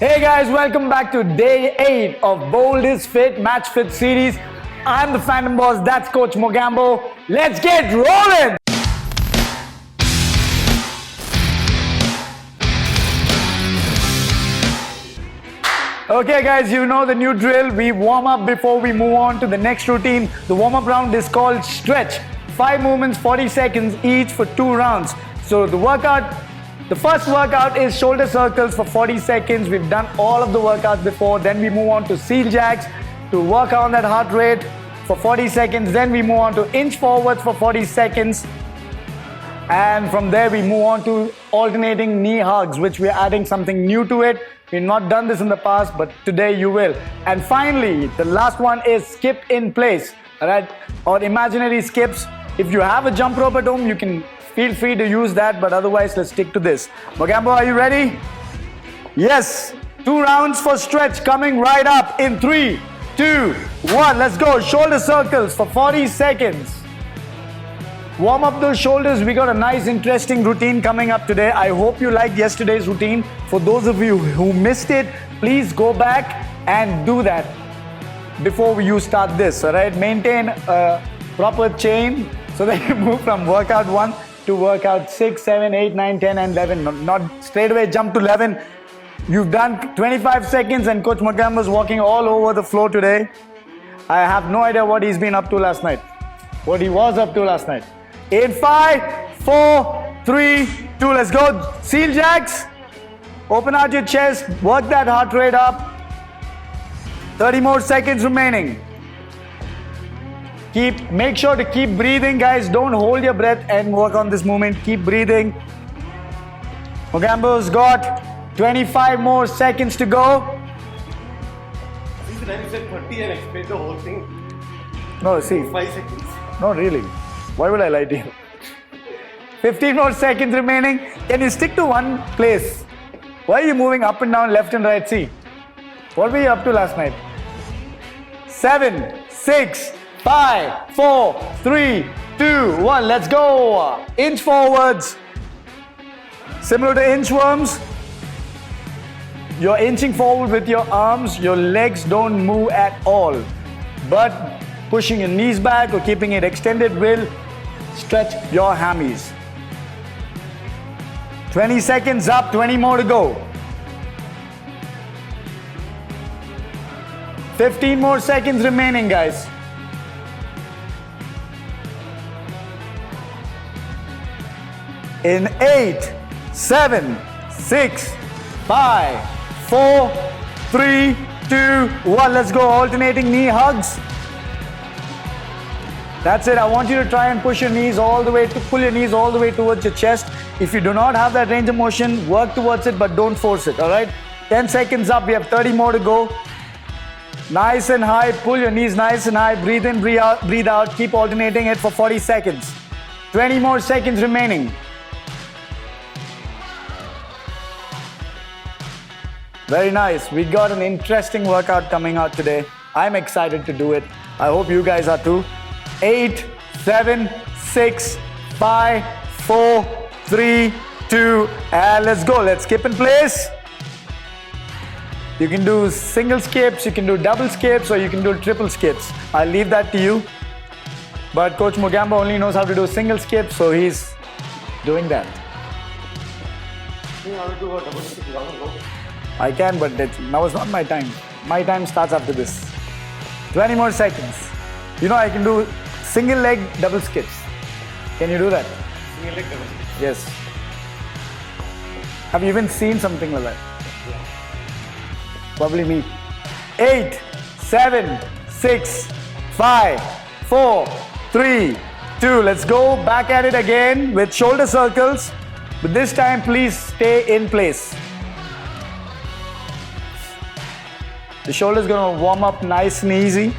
Hey guys, welcome back to day 8 of Bold is Fit Match Fit series. I'm the Phantom Boss, that's Coach Mogambo. Let's get rolling! Okay guys, you know the new drill. We warm up before we move on to the next routine. The warm up round is called stretch. 5 movements, 40 seconds each for 2 rounds. So the first workout is shoulder circles for 40 seconds. We've done all of the workouts before. Then we move on to seal jacks to work on that heart rate for 40 seconds. Then we move on to inch forwards for 40 seconds. And from there we move on to alternating knee hugs, which we're adding something new to it. We've not done this in the past, but today you will. And finally, the last one is skip in place, all right? Or imaginary skips. If you have a jump rope at home, you can feel free to use that, but otherwise let's stick to this. Mogambo, are you ready? Yes. 2 rounds for stretch coming right up in 3, 2, 1. Let's go. Shoulder circles for 40 seconds. Warm up those shoulders. We got a nice interesting routine coming up today. I hope you liked yesterday's routine. For those of you who missed it, please go back and do that before you start this, all right? Maintain a proper chain so that you move from workout 1 to workout 6, 7, 8, 9, 10 and 11. Not straight away jump to 11. You've done 25 seconds and Coach Mogambo is walking all over the floor today. I have no idea what he's been up to last night. What he was up to last night. In 5, 4, 3, 2, let's go. Seal jacks. Open out your chest. Work that heart rate up. 30 more seconds remaining. Make sure to keep breathing, guys. Don't hold your breath and work on this movement. Keep breathing. Mogambo's got 25 more seconds to go. This is you said 30 and explain the whole thing. No, see. 5 seconds. Not really. Why would I lie to you? 15 more seconds remaining. Can you stick to one place? Why are you moving up and down, left and right? See. What were you up to last night? 7, 6, 5, 4, 3, 2, 1. Let's go. Inch forwards. Similar to inchworms. You're inching forward with your arms. Your legs don't move at all. But pushing your knees back or keeping it extended will stretch your hammies. 20 seconds up, 20 more to go. 15 more seconds remaining, guys. In 8, 7, 6, 5, 4, 3, 2, 1. Let's go. Alternating knee hugs. That's it. I want you to try and pull your knees all the way towards your chest. If you do not have that range of motion, work towards it, but don't force it, all right? 10 seconds up. We have 30 more to go. Nice and high. Pull your knees nice and high. Breathe in, breathe out. Keep alternating it for 40 seconds. 20 more seconds remaining. Very nice. We got an interesting workout coming out today. I'm excited to do it. I hope you guys are too. 8, 7, 6, 5, 4, 3, 2, and let's go. Let's skip in place. You can do single skips, you can do double skips, or you can do triple skips. I'll leave that to you. But Coach Mogambo only knows how to do single skips, so he's doing that. I can, but now is not my time. My time starts after this. 20 more seconds. You know I can do single leg double skips. Can you do that? Single leg double skips. Yes. Have you even seen something like that? Yeah. Probably me. 8, 7, 6, 5, 4, 3, 2. Let's go back at it again with shoulder circles. But this time, please stay in place. The shoulder's gonna warm up nice and easy.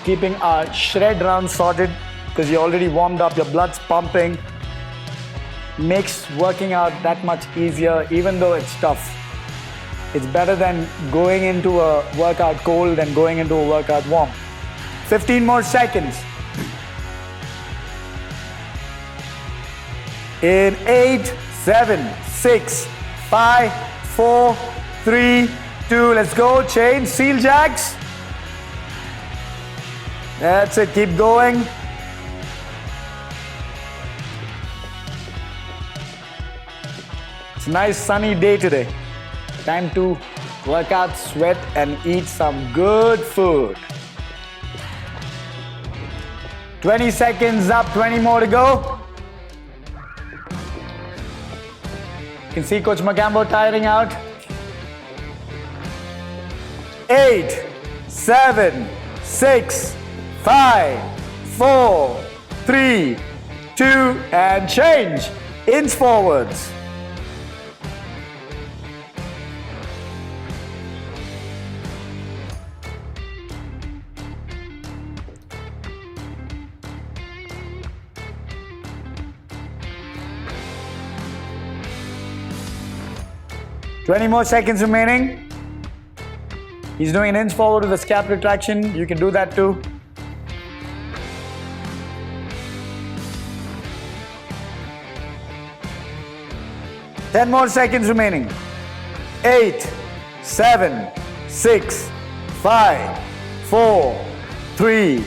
Keeping our shred round sorted because you already warmed up, your blood's pumping. Makes working out that much easier, even though it's tough. It's better than going into a workout cold than going into a workout warm. 15 more seconds. In 8, 7, 6, 5, 4, 3, 2, let's go. Change, seal jacks. That's it, keep going. It's a nice sunny day today. Time to work out, sweat, and eat some good food. 20 seconds up, 20 more to go. You can see Coach Magambo tiring out. 8, 7, 6, 5, 4, 3, 2, and change. Inch forwards. Twenty more seconds remaining. He's doing an inch forward with a scap retraction. You can do that too. Ten more seconds remaining. 8, 7, 6, 5, 4, 3,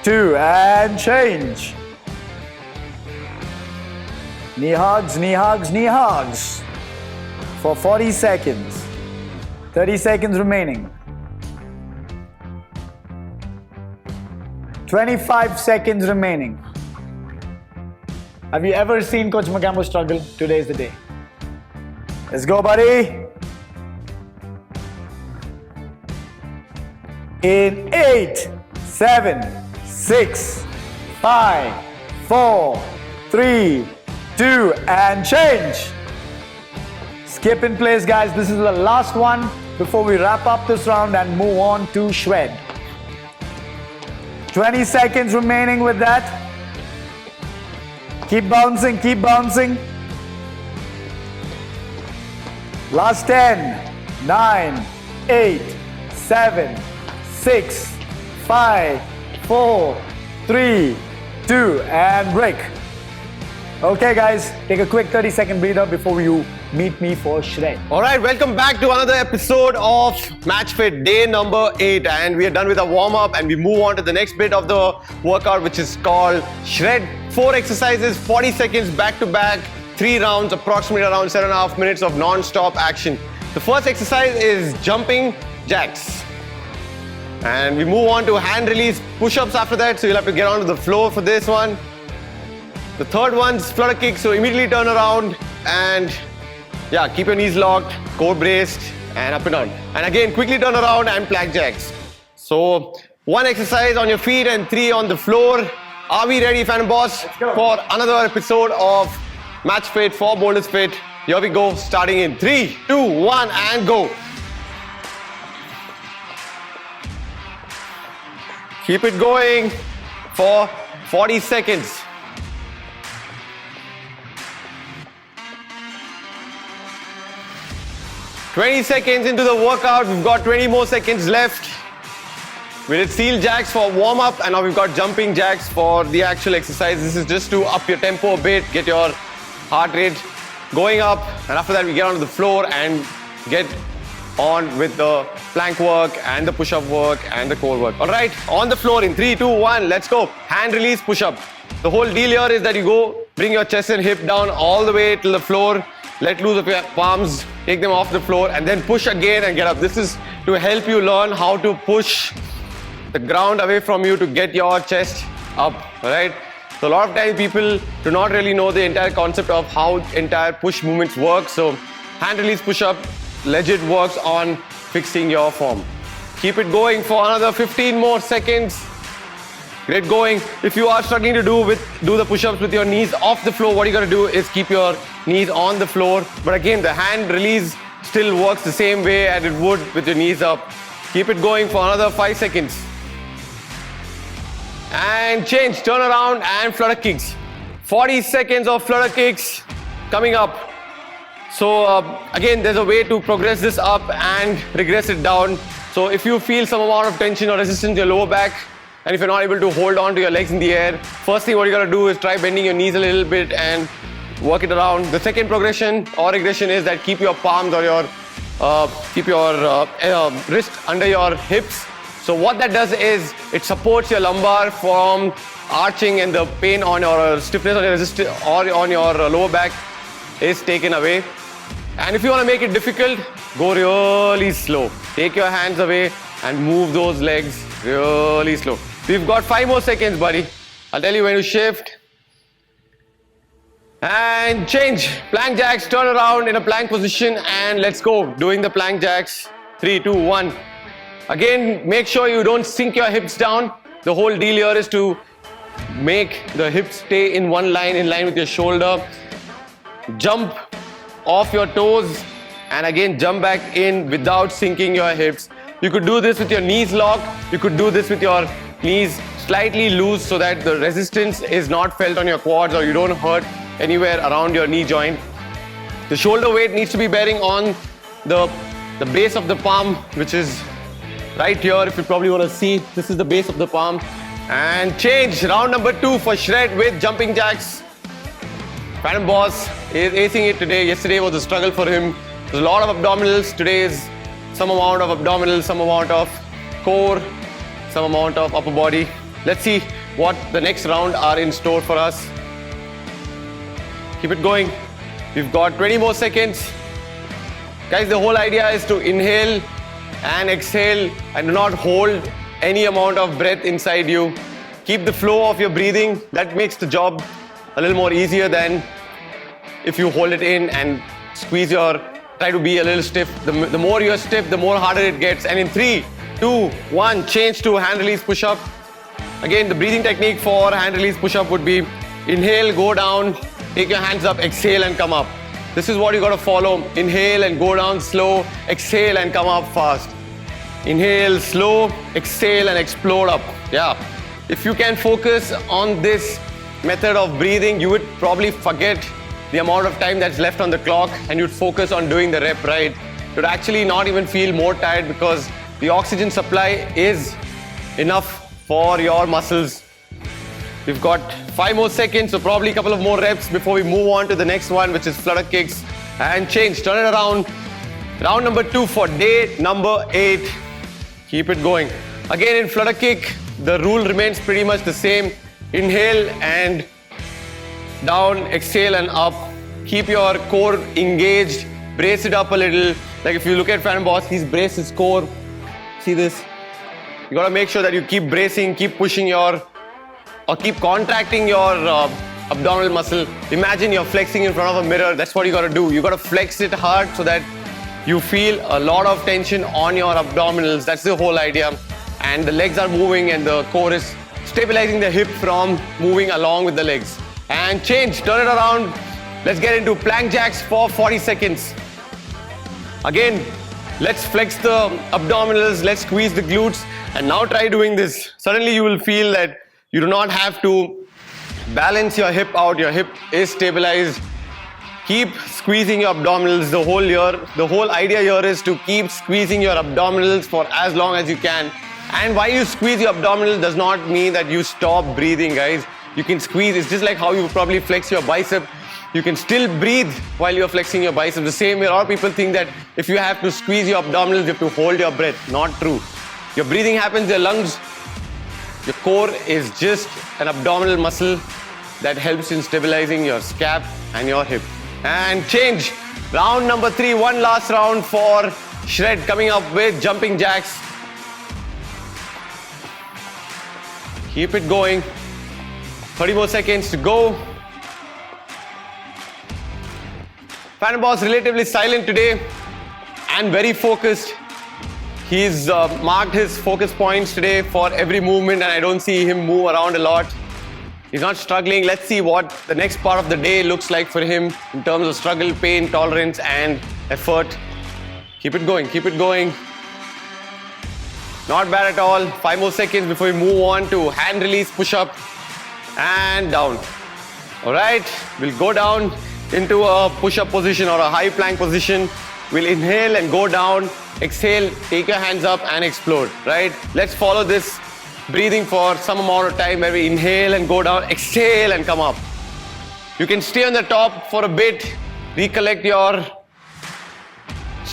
2, and change. Knee hugs, knee hugs, knee hugs. For 40 seconds. 30 seconds remaining. 25 seconds remaining. Have you ever seen Coach Magambo struggle? Today is the day. Let's go, buddy. In 8, 7, 6, 5, 4, 3, 2, and change. Skip in place, guys. This is the last one before we wrap up this round and move on to shred. 20 seconds remaining with that. Keep bouncing, keep bouncing. Last 10, 9, 8, 7, 6, 5, 4, 3, 2, and break. Okay, guys, take a quick 30-second breather before you meet me for shred. Alright, welcome back to another episode of Match Fit, day number 8, and we are done with our warm-up and we move on to the next bit of the workout, which is called shred. 4 exercises, 40 seconds back to back, 3 rounds, approximately around 7.5 minutes of non-stop action. The first exercise is jumping jacks. And we move on to hand release push-ups after that, so you'll have to get onto the floor for this one. The third one's flutter kick, so immediately turn around and yeah, keep your knees locked, core braced, and up and down. And again, quickly turn around and plank jacks. So 1 exercise on your feet and 3 on the floor. Are we ready, Fan Boss, for another episode of Match Fit for Boulders Fit? Here we go, starting in 3, 2, 1, and go. Keep it going for 40 seconds. "20 seconds into the workout, we've got 20 more seconds left. We did seal jacks for warm-up and now we've got jumping jacks for the actual exercise. This is just to up your tempo a bit, get your heart rate going up, and after that we get onto the floor and get on with the plank work and the push-up work and the core work. Alright, on the floor in 3, 2, 1, let's go. Hand release push-up. The whole deal here is that you go, bring your chest and hip down all the way to the floor, let loose of your palms, take them off the floor, and then push again and get up. This is to help you learn how to push the ground away from you to get your chest up, alright? So a lot of times people do not really know the entire concept of how entire push movements work. So hand release push-up legit works on fixing your form. Keep it going for another 15 more seconds. Great going. If you are struggling to do the push-ups with your knees off the floor, what you got to do is keep your knees on the floor. But again, the hand release still works the same way as it would with your knees up. Keep it going for another 5 seconds. And change, turn around and flutter kicks. 40 seconds of flutter kicks coming up. So again, there's a way to progress this up and regress it down. So if you feel some amount of tension or resistance in your lower back, and if you're not able to hold on to your legs in the air, first thing what you gotta do is try bending your knees a little bit and work it around. The second progression or regression is that keep your palms or your keep your wrist under your hips. So what that does is it supports your lumbar from arching, and the pain on your stiffness on your or on your lower back is taken away. And if you want to make it difficult, go really slow. Take your hands away and move those legs really slow. We've got 5 more seconds, buddy. I'll tell you when to shift. And change. Plank jacks, turn around in a plank position and let's go. Doing the plank jacks. 3, 2, 1. Again, make sure you don't sink your hips down. The whole deal here is to make the hips stay in one line, in line with your shoulder. Jump off your toes and again jump back in without sinking your hips. You could do this with your knees locked. You could do this with your knees slightly loose so that the resistance is not felt on your quads or you don't hurt anywhere around your knee joint. The shoulder weight needs to be bearing on the base of the palm, which is right here. If you probably want to see, this is the base of the palm. And change. Round number 2 for shred with jumping jacks. Phantom Boss is acing it today. Yesterday was a struggle for him. There's a lot of abdominals. Today is some amount of abdominals, some amount of core, some amount of upper body. Let's see what the next round are in store for us. Keep it going. We've got 20 more seconds. Guys, the whole idea is to inhale and exhale and do not hold any amount of breath inside you. Keep the flow of your breathing. That makes the job a little more easier than if you hold it in and squeeze try to be a little stiff. The more you're stiff, the more harder it gets. And in 3, 2, 1, change to hand release push-up. Again, the breathing technique for hand release push-up would be inhale, go down, take your hands up, exhale and come up. This is what you got to follow. Inhale and go down slow, exhale and come up fast. Inhale, slow, exhale and explode up. Yeah. If you can focus on this method of breathing, you would probably forget the amount of time that's left on the clock and you'd focus on doing the rep right. You'd actually not even feel more tired because the oxygen supply is enough for your muscles. We've got 5 more seconds, so probably a couple of more reps before we move on to the next one, which is flutter kicks. And change, turn it around. Round number 2 for day number 8. Keep it going. Again, in flutter kick, the rule remains pretty much the same. Inhale and down, exhale and up. Keep your core engaged, brace it up a little. Like if you look at Phantom Boss, he's braced his core. See this? You gotta make sure that you keep bracing, keep pushing keep contracting your abdominal muscle. Imagine you're flexing in front of a mirror. That's what you gotta do. You gotta flex it hard so that you feel a lot of tension on your abdominals. That's the whole idea. And the legs are moving and the core is stabilizing the hip from moving along with the legs. And change, turn it around. Let's get into plank jacks for 40 seconds. Again, let's flex the abdominals, let's squeeze the glutes, and now try doing this. Suddenly you will feel that you do not have to balance your hip out. Your hip is stabilized. Keep squeezing your abdominals the whole idea here is to keep squeezing your abdominals for as long as you can. And while you squeeze your abdominals does not mean that you stop breathing, guys. You can squeeze. It's just like how you probably flex your bicep. You can still breathe while you're flexing your bicep. The same way, a lot of people think that if you have to squeeze your abdominals, you have to hold your breath. Not true. Your breathing happens, your lungs, your core is just an abdominal muscle that helps in stabilizing your scap and your hip. And change. Round number 3, one last round for shred, coming up with jumping jacks. Keep it going. 30 more seconds to go. Phantom Boss relatively silent today and very focused. He's marked his focus points today for every movement and I don't see him move around a lot. He's not struggling. Let's see what the next part of the day looks like for him in terms of struggle, pain, tolerance and effort. Keep it going, keep it going. Not bad at all. 5 more seconds before we move on to hand release push-up and down. All right, we'll go down into a push-up position or a high plank position. We'll inhale and go down, exhale, take your hands up and explode, right? Let's follow this breathing for some amount of time where we inhale and go down, exhale and come up. You can stay on the top for a bit, recollect your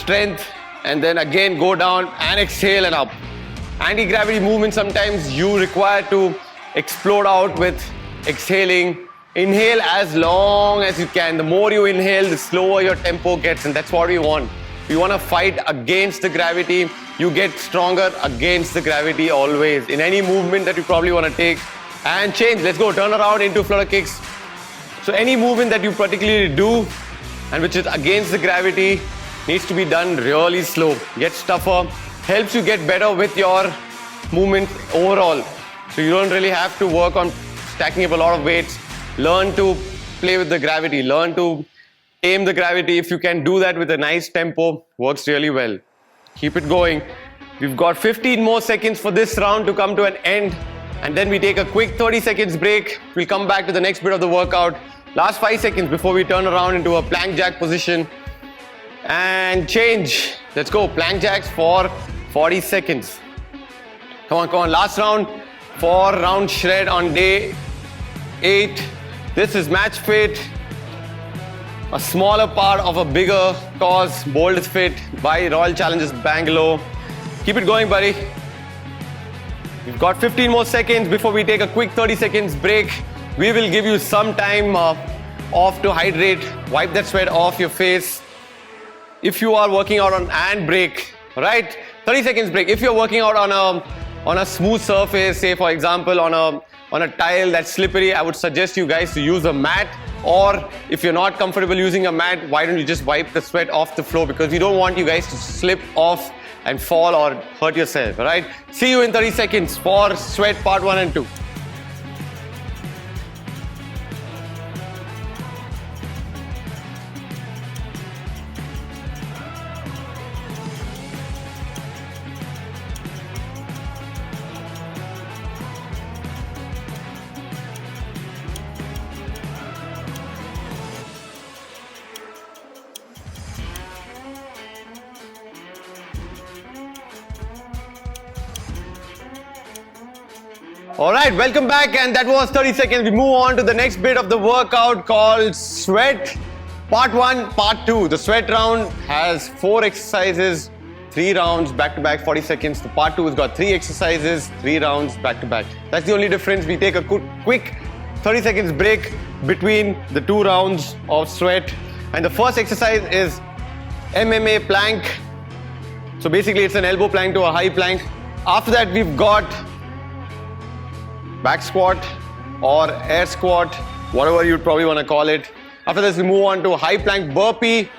strength, and then again go down and exhale and up. Anti-gravity movement, sometimes you require to explode out with exhaling. Inhale as long as you can. The more you inhale, the slower your tempo gets, and that's what we want. We want to fight against the gravity. You get stronger against the gravity always. In any movement that you probably want to take. And change. Let's go. Turn around into flutter kicks. So any movement that you particularly do and which is against the gravity needs to be done really slow. Gets tougher. Helps you get better with your movement overall. So you don't really have to work on stacking up a lot of weights. Learn to play with the gravity. Learn to tame the gravity. If you can do that with a nice tempo, works really well. Keep it going. We've got 15 more seconds for this round to come to an end. And then we take a quick 30 seconds break. We'll come back to the next bit of the workout. Last 5 seconds before we turn around into a plank jack position. And change. Let's go. Plank jacks for 40 seconds. Come on, come on. Last round. 4 round shred on day 8. This is Match Fit. A smaller part of a bigger cause. Bold is Fit by Royal Challengers Bangalore. Keep it going, buddy. We've got 15 more seconds before we take a quick 30 seconds break. We will give you some time off to hydrate. Wipe that sweat off your face. If you are working out on and break, right? 30 seconds break. If you're working out on a smooth surface, say for example on a tile that's slippery, I would suggest you guys to use a mat. Or if you're not comfortable using a mat, why don't you just wipe the sweat off the floor, because we don't want you guys to slip off and fall or hurt yourself, right? See you in 30 seconds for sweat part 1 and 2. All right, welcome back, and that was 30 seconds. We move on to the next bit of the workout called sweat. Part 1, part 2. The sweat round has 4 exercises, 3 rounds back to back, 40 seconds. The part 2 has got 3 exercises, 3 rounds back to back. That's the only difference. We take a quick 30 seconds break between the 2 rounds of sweat. And the first exercise is MMA plank. So basically it's an elbow plank to a high plank. After that we've got back squat or air squat, whatever you'd probably want to call it. After this, we move on to high plank burpee.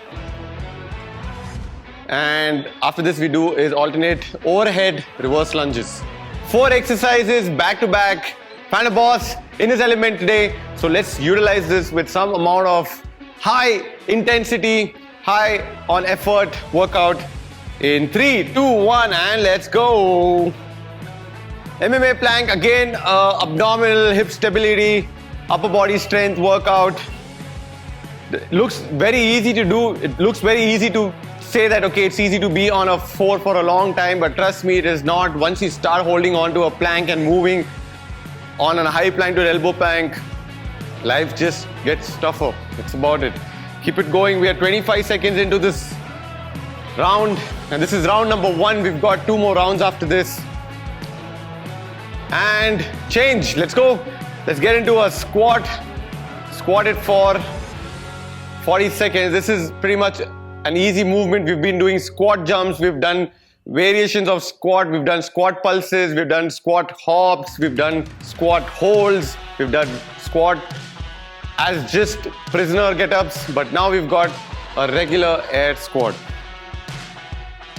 And after this, we do is alternate overhead reverse lunges. 4 exercises back to back. Panda Boss in his element today. So let's utilize this with some amount of high intensity, high on effort workout in 3, 2, 1, and let's go. MMA plank, again, abdominal, hip stability, upper body strength workout. It looks very easy to do. It looks very easy to say that, okay, it's easy to be on a 4 for a long time, but trust me, it is not. Once you start holding on to a plank and moving on a high plank to an elbow plank, life just gets tougher. That's about it. Keep it going. We are 25 seconds into this round, and this is round number 1. We've got 2 more rounds after this. And change. Let's go. Let's get into a squat. Squat it for 40 seconds. This is pretty much an easy movement. We've been doing squat jumps. We've done variations of squat. We've done squat pulses. We've done squat hops. We've done squat holds. We've done squat as just prisoner get-ups. But now we've got a regular air squat.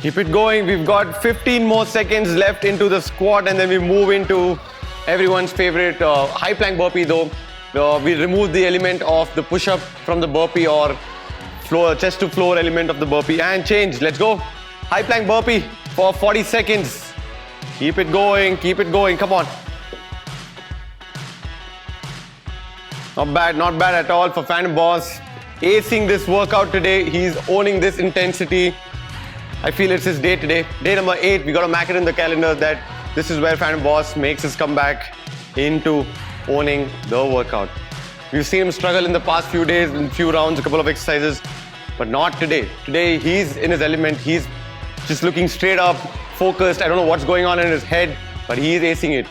Keep it going. We've got 15 more seconds left into the squat, and then we move into everyone's favorite high plank burpee. Though we remove the element of the push-up from the burpee or floor, chest to floor element of the burpee, and change. Let's go. High plank burpee for 40 seconds. Keep it going. Keep it going. Come on. Not bad at all for Phantom Boss. Acing this workout today. He's owning this intensity. I feel it's his day today. Day number 8, we got to mark it in the calendar that this is where Phantom Boss makes his comeback into owning the workout. We've seen him struggle in the past few days, in few rounds, a couple of exercises. but not today. Today he's in his element. He's just looking straight up, focused. I don't know what's going on in his head, but he's acing it.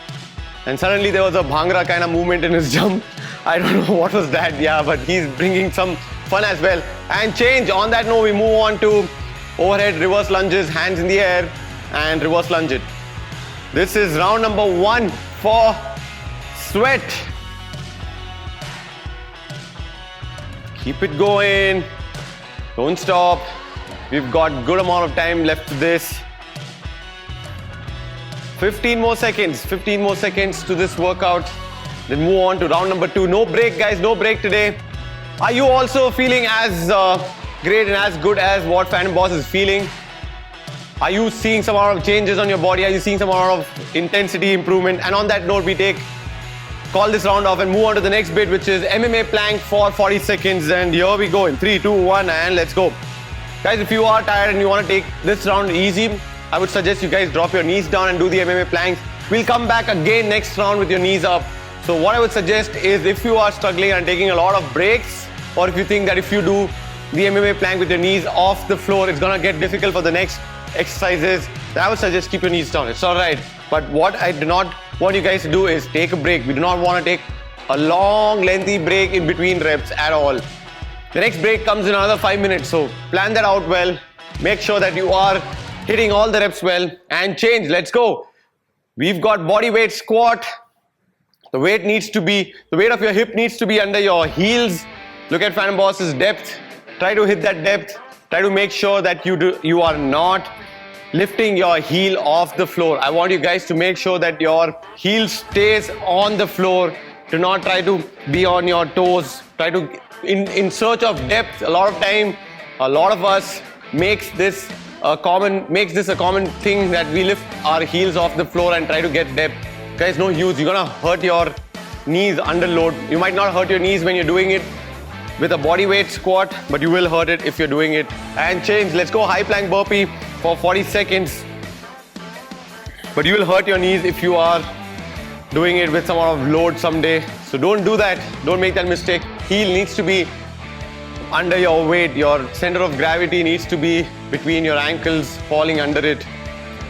And suddenly there was a Bhangra kind of movement in his jump. I don't know what was that, yeah, but he's bringing some fun as well. And change. On that note, we move on to overhead reverse lunges, hands in the air, and reverse lunge it. This is round number 1 for Sweat. Keep it going. Don't stop. We've got good amount of time left to this. 15 more seconds to this workout. Then move on to round number 2. No break, guys, no break today. Are you also feeling as great and as good as what Phantom Boss is feeling? Are you seeing some amount of changes on your body? Are you seeing some amount of intensity improvement? And on that note, we call this round off and move on to the next bit, which is MMA plank for 40 seconds. And here we go in 3, 2, 1, and let's go. Guys, if you are tired and you want to take this round easy, I would suggest you guys drop your knees down and do the MMA planks. We'll come back again next round with your knees up. So what I would suggest is, if you are struggling and taking a lot of breaks, or if you think that if you do the MMA plank with your knees off the floor, it's gonna get difficult for the next exercises, then I would suggest keep your knees down. It's alright. But what I do not want you guys to do is take a break. We do not want to take a long, lengthy break in between reps at all. The next break comes in another 5 minutes, so plan that out well. Make sure that you are hitting all the reps well, and change. Let's go. We've got body weight squat. The weight of your hip needs to be under your heels. Look at Phantom Boss's depth. Try to hit that depth. Try to make sure that you are not lifting your heel off the floor. I want you guys to make sure that your heel stays on the floor. Do not try to be on your toes. Try to, in search of depth. A lot of time, a lot of us makes this a common thing that we lift our heels off the floor and try to get depth. Guys, no use. You're gonna hurt your knees under load. You might not hurt your knees when you're doing it with a body weight squat, but you will hurt it if you're doing it. And change. Let's go high plank burpee for 40 seconds. But you will hurt your knees if you are doing it with some amount of load someday. So don't do that. Don't make that mistake. Heel needs to be under your weight. Your center of gravity needs to be between your ankles, falling under it.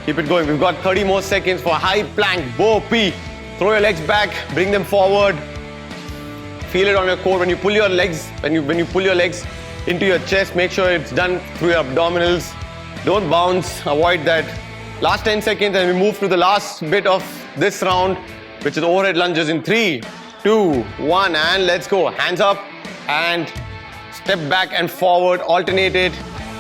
Keep it going. We've got 30 more seconds for high plank burpee. Throw your legs back, bring them forward. Feel it on your core. When you pull your legs, when you pull your legs into your chest, make sure it's done through your abdominals. Don't bounce, avoid that. Last 10 seconds and we move to the last bit of this round, which is overhead lunges in 3, 2, 1, and let's go. Hands up and step back and forward, alternate it.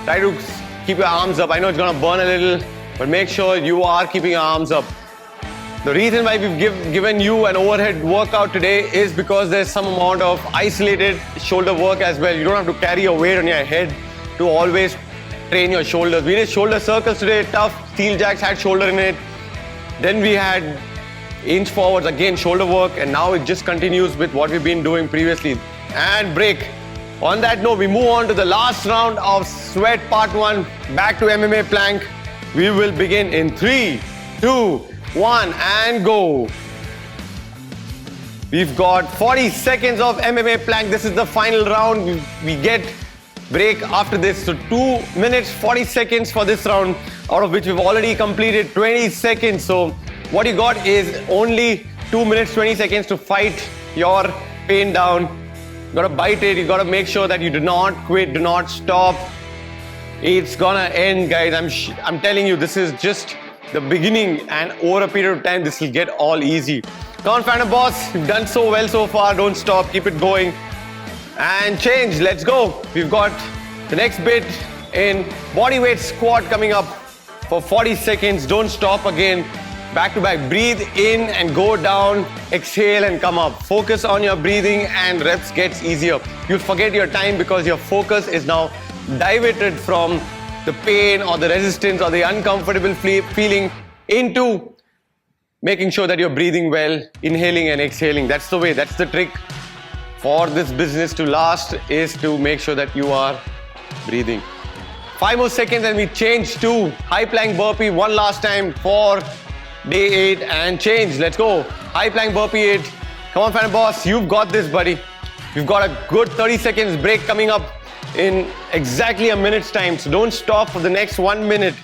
Try to keep your arms up. I know it's gonna burn a little, but make sure you are keeping your arms up. The reason why we've given you an overhead workout today is because there's some amount of isolated shoulder work as well. You don't have to carry your weight on your head to always train your shoulders. We did shoulder circles today, tough. Steel jacks had shoulder in it. Then we had inch forwards, again shoulder work, and now it just continues with what we've been doing previously. And break. On that note, we move on to the last round of Sweat Part 1. Back to MMA plank. We will begin in 3, 2, 1, and go. We've got 40 seconds of MMA plank. This is the final round. We get break after this. So 2 minutes, 40 seconds for this round, out of which we've already completed 20 seconds. So what you got is only 2 minutes, 20 seconds to fight your pain down. You gotta bite it. You gotta make sure that you do not quit, do not stop. It's gonna end, guys. I'm telling you, this is just the beginning, and over a period of time, this will get all easy. Come on, Phantom Boss. You've done so well so far. Don't stop. Keep it going. And change. Let's go. We've got the next bit in body weight squat coming up for 40 seconds. Don't stop again. Back to back. Breathe in and go down. Exhale and come up. Focus on your breathing and reps gets easier. You'll forget your time because your focus is now diverted from the pain or the resistance or the uncomfortable feeling into making sure that you're breathing well, inhaling and exhaling. That's the way, that's the trick for this business to last, is to make sure that you are breathing. 5 more seconds and we change to high plank burpee one last time for day 8 and change. Let's go. High plank burpee 8. Come on, Phantom Boss, you've got this, buddy. You've got a good 30 seconds break coming up in exactly a minute's time. So don't stop for the next 1 minute.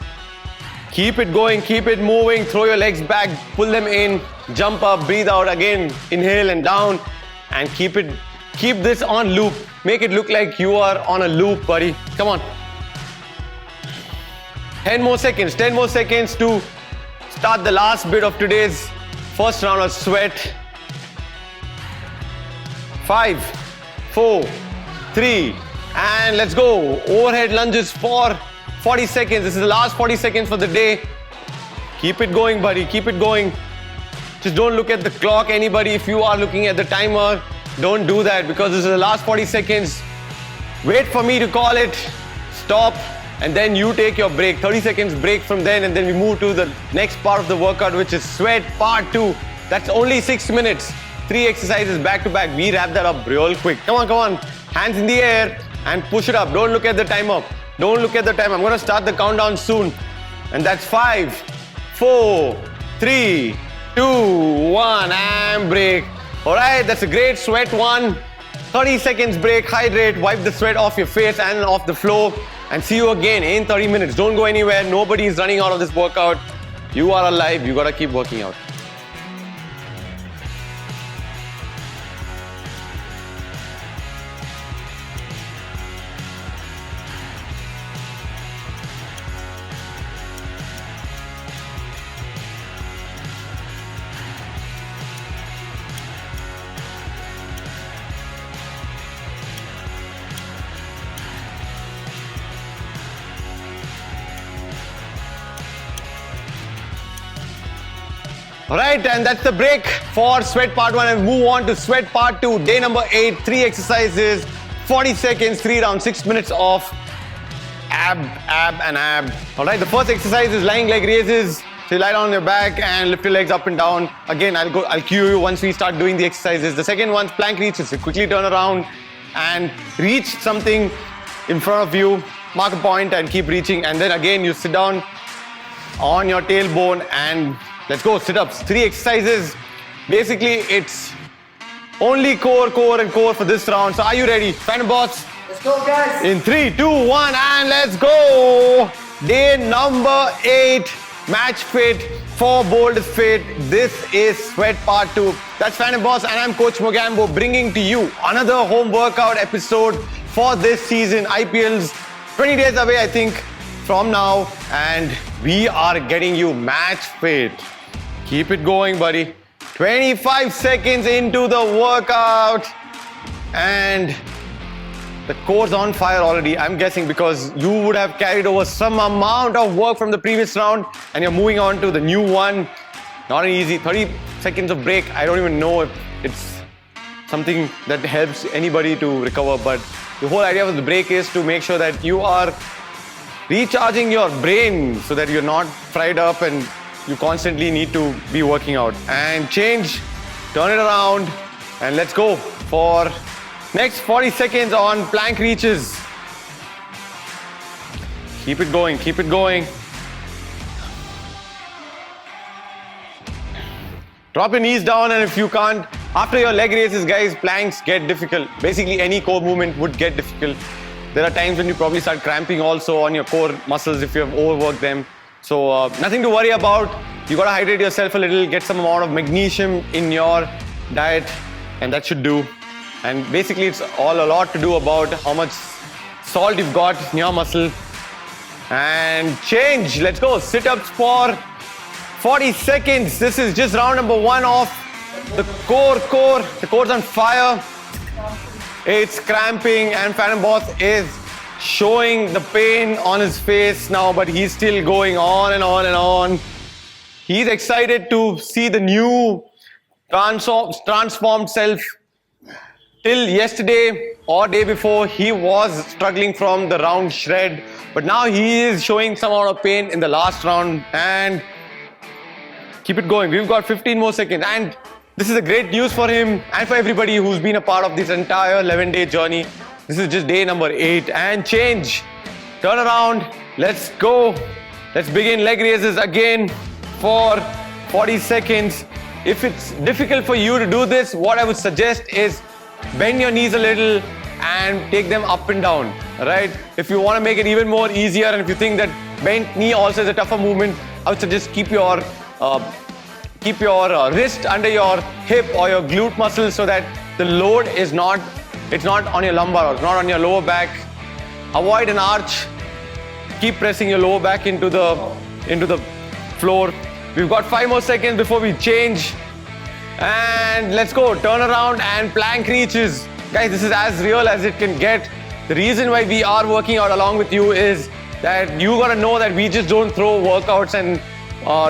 Keep it going, keep it moving, throw your legs back, pull them in, jump up, breathe out again, inhale and down, and keep this on loop. Make it look like you are on a loop, buddy. Come on. 10 more seconds to start the last bit of today's first round of sweat. 5, 4, 3, and let's go. Overhead lunges for 40 seconds. This is the last 40 seconds for the day. Keep it going, buddy. Keep it going. Just don't look at the clock, anybody. If you are looking at the timer, don't do that because this is the last 40 seconds. Wait for me to call it. Stop. And then you take your break. 30 seconds break from then, and then we move to the next part of the workout, which is sweat part 2. That's only 6 minutes. 3 exercises back to back. We wrap that up real quick. Come on, come on. Hands in the air and push it up. Don't look at the timer. Don't look at the time. I'm going to start the countdown soon. And that's 5, 4, 3, 2, 1, and break. All right, that's a great sweat one. 30 seconds break, hydrate, wipe the sweat off your face and off the floor. And see you again in 30 minutes. Don't go anywhere. Nobody is running out of this workout. You are alive. You got to keep working out. Alright, and that's the break for sweat part 1, and move on to sweat part 2. Day number 8, 3 exercises, 40 seconds, 3 rounds, 6 minutes of ab, and ab. Alright, the first exercise is lying leg raises. So you lie down on your back and lift your legs up and down. Again, I'll cue you once we start doing the exercises. The second one's plank reaches. So quickly turn around and reach something in front of you. Mark a point and keep reaching. And then again, you sit down on your tailbone and let's go, sit-ups. 3 exercises. Basically, it's only core, and core for this round. So are you ready? Phantom Boss? Let's go, guys. In 3, 2, 1, and let's go. Day number 8, match fit for Bold Fit. This is sweat part 2. That's Phantom Boss, and I'm Coach Mogambo, bringing to you another home workout episode for this season. IPL's 20 days away, I think, from now, and we are getting you match fit. Keep it going, buddy. 25 seconds into the workout, and the core's on fire already, I'm guessing, because you would have carried over some amount of work from the previous round and you're moving on to the new one. Not easy. 30 seconds of break. I don't even know if it's something that helps anybody to recover, but the whole idea of the break is to make sure that you are recharging your brain so that you're not fried up and you constantly need to be working out. And change, turn it around, and let's go for next 40 seconds on plank reaches. Keep it going, keep it going. Drop your knees down, and if you can't, after your leg raises, guys, planks get difficult. Basically, any core movement would get difficult. There are times when you probably start cramping also on your core muscles if you have overworked them. So nothing to worry about. You gotta hydrate yourself a little, get some amount of magnesium in your diet, and that should do. And basically it's a lot to do about how much salt you've got in your muscle. And change, let's go. Sit-ups for 40 seconds. This is just round number 1 of the core. The core's on fire. It's cramping, and Phantom Boss is showing the pain on his face now, but he's still going on and on and on. He's excited to see the new transformed self. Till yesterday or day before, he was struggling from the round shred, but now he is showing some amount of pain in the last round. And keep it going. We've got 15 more seconds, and this is a great news for him and for everybody who's been a part of this entire 11-day journey. This is just day number 8, and change. Turn around. Let's go. Let's begin leg raises again for 40 seconds. If it's difficult for you to do this, what I would suggest is bend your knees a little and take them up and down. right? If you want to make it even more easier, and if you think that bent knee also is a tougher movement, I would suggest keep your wrist under your hip or your glute muscles so that the load is not, it's not on your lumbar or it's not on your lower back. Avoid an arch. Keep pressing your lower back into the floor. We've got 5 more seconds before we change. And let's go. Turn around and plank reaches. Guys, this is as real as it can get. The reason why we are working out along with you is that you gotta know that we just don't throw workouts and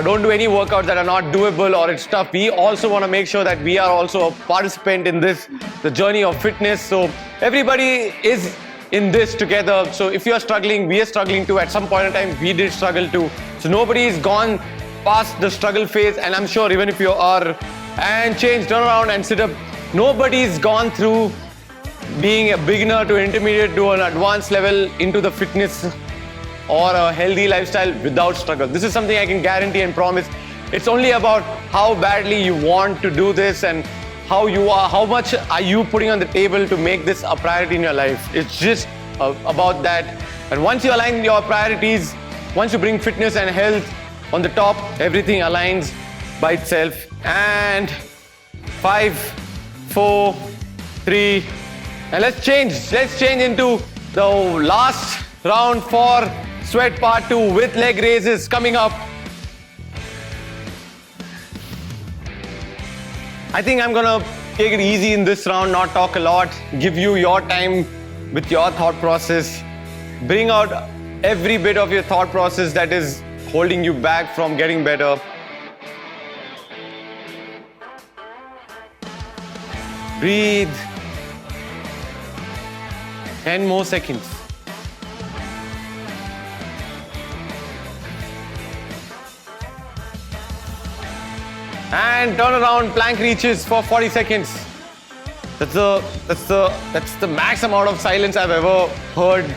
don't do any workouts that are not doable or it's tough. We also want to make sure that we are also a participant in this, the journey of fitness. So everybody is in this together. So if you are struggling, we are struggling too. At some point in time, we did struggle too. So nobody's gone past the struggle phase. And I'm sure even if you are, and change, turn around and sit up, nobody's gone through being a beginner to intermediate to an advanced level into the fitness or a healthy lifestyle without struggle. This is something I can guarantee and promise. It's only about how badly you want to do this and how much are you putting on the table to make this a priority in your life. It's just about that. And once you align your priorities, once you bring fitness and health on the top, everything aligns by itself. And 5, 4, 3, and let's change into the last round for sweat part 2 with leg raises coming up. I think I'm gonna take it easy in this round, not talk a lot, give you your time with your thought process, bring out every bit of your thought process that is holding you back from getting better. Breathe. 10 more seconds. And turn around, plank reaches for 40 seconds. That's the max amount of silence I've ever heard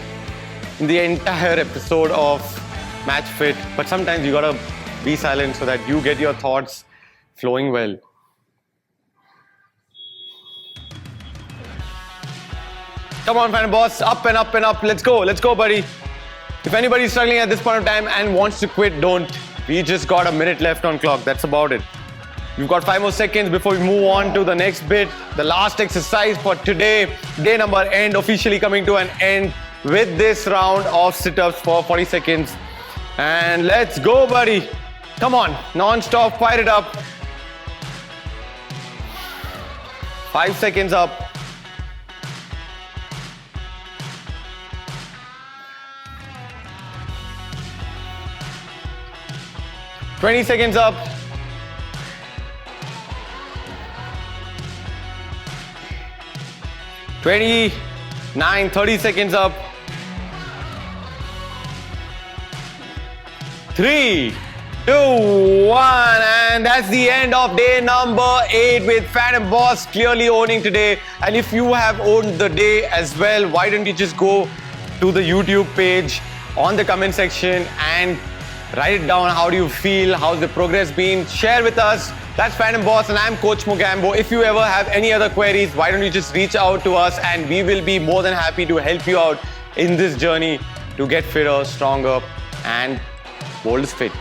in the entire episode of Match Fit. But sometimes you gotta be silent so that you get your thoughts flowing well. Come on, Phantom Boss, up and up and up. Let's go, buddy. If anybody's struggling at this point of time and wants to quit, don't. We just got a minute left on clock. That's about it. We've got 5 more seconds before we move on to the next bit. The last exercise for today, day number end, officially coming to an end with this round of sit-ups for 40 seconds. And let's go, buddy. Come on, non-stop, fire it up. 5 seconds up. 20 seconds up. 29, 30 seconds up. 3, 2, 1, and that's the end of day number 8 with Phantom Boss clearly owning today. And if you have owned the day as well, why don't you just go to the YouTube page on the comment section and write it down. How do you feel? How's the progress been? Share with us. That's Phantom Boss and I'm Coach Mogambo. If you ever have any other queries, why don't you just reach out to us and we will be more than happy to help you out in this journey to get fitter, stronger and world is fit.